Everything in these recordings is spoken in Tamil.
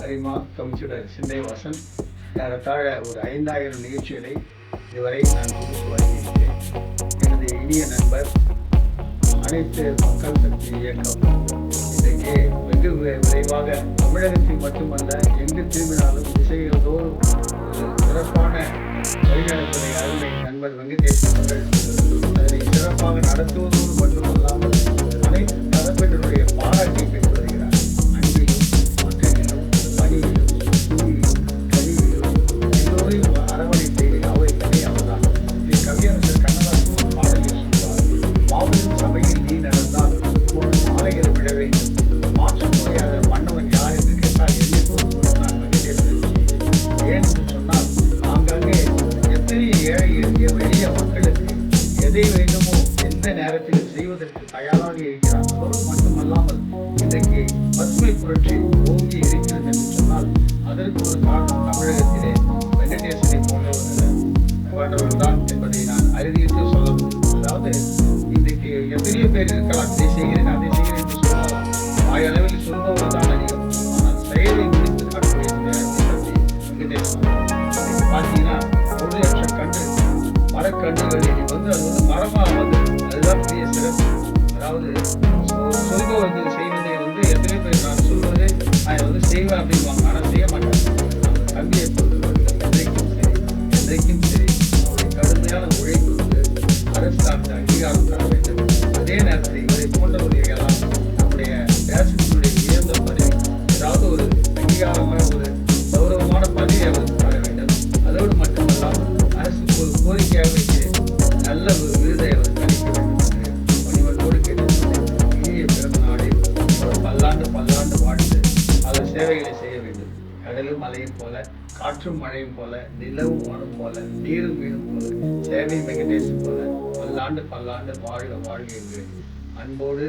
அரிமா கவுன்சிலர் சிந்தை வாசன். ஏறத்தாழ ஒரு 5000 நிகழ்ச்சிகளை இதுவரை நான் தொகுத்து வருகிறேன். எனது இனிய நண்பர் அனைத்து மக்கள் சக்தி இயக்கம் இன்றைக்கு வெகு விரைவாக தமிழகத்தில் மட்டுமல்ல எங்கு திரும்பினாலும் திசைகள் தோறும் ஒரு சிறப்பான வழிநடத்துவதை அருமை நண்பர் வெங்கடேசன் அவர்கள் அதனை சிறப்பாக நடத்துவதோடு மட்டுமல்லாமல் அனைத்து தரப்பினருடைய பாராட்டை பெற்று வருகிறார். அன்பிலும் மக்களிலும் பணியிலும் துணியிலும் கருவியிலும் எல்லோரையும் அரவணைத்து அவை தலையாவதால் ஸ்ரீ கவியரசர் கண்ணதாசன் பாடலில் சொல்வார், மாபெரும் சபையில் நீ நடந்தால் மாலைகள் விழ வேண்டும், மாற்றம் முறையாக மன்னவன் யார் என்று கேட்டால் என்னைக்கும் நான் வெங்கடேசன். ஏன் என்று சொன்னால் ஆங்காங்கே எத்தனை ஏழை எளிய மக்களுக்கு எதை வேண்டுமோ எந்த நேரத்திலும் செய்வதற்கு தயாராக இருக்கிறார். அதோடு மட்டுமல்லாமல் இன்றைக்கு பசுமை புரட்சி ஓங்கி இருக்கிறது என்று சொன்னால் அதற்கு ஒரு காரணம் தமிழகத்திலே வெங்கடேசனை போன்றவர்கள் தான் என்பதை நான் அறுதியிட்டு சொல்ல முடியும். அதாவது இன்றைக்கு எத்தனையோ பேர் இருக்கலாம், இதை செய்கிறேன் அதை செய்கிறேன் என்று சொல்லலாம். வாயளவில் சொல்பவர்கள் தான் அதிகம். ஆனால் செயலை முடித்து காட்டக்கூடிய வெங்கடேசன் பார்த்தீங்கன்னா 1 லட்சம் கன்று மரக்கன்றுகள் அது மரமாக வந்து அதுதான் பெரிய சிறப்பு. அதாவது சொல்பவர்கள் செய்வதை எத்தனை பேர் நான் சொல்வதை நான் செய்வேன் அப்படின்வாங்க, ஆனால் செய்ய மாட்டாங்க. கல்வியை பொறுத்தவர்கள் என்றைக்கும் சரி அவருடைய கடுமையான உழைப்புக்கு அரசு சார்ந்த அங்கீகாரம் தர வேண்டும். அதே நேரத்தில் இவரை போன்றவர்களெல்லாம் நம்முடைய தேசத்தினுடைய உயர்ந்த பதவி ஏதாவது ஒரு அங்கீகாரமான ஒரு கௌரவமான பதவி அவருக்கு தர வேண்டும். அதோடு மட்டுமல்லாமல் அரசுக்கு ஒரு கோரிக்கையாக வைக்கிறேன், நல்ல ஒரு விருதை அவர் அளிக்க வேண்டும் என்று பணிவர்களோடு கேட்டுக்கொண்டேன். இனிய பிறந்த நாளில் அவர் பல்லாண்டு வாழ்ந்து அவர் சேவைகளை செய்ய வேண்டும். கடலும் மலையும் போல, காற்றும் மழையும் போல, நிலவும் வானம் போல, நீரும் வீடும் போல, சேவை வெங்கடேசன் போல பல்லாண்டு வாழ்க என்று அன்போடு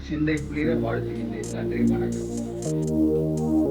சிந்தை குளிர வாழ்த்துகின்றேன். நன்றி, வணக்கம்.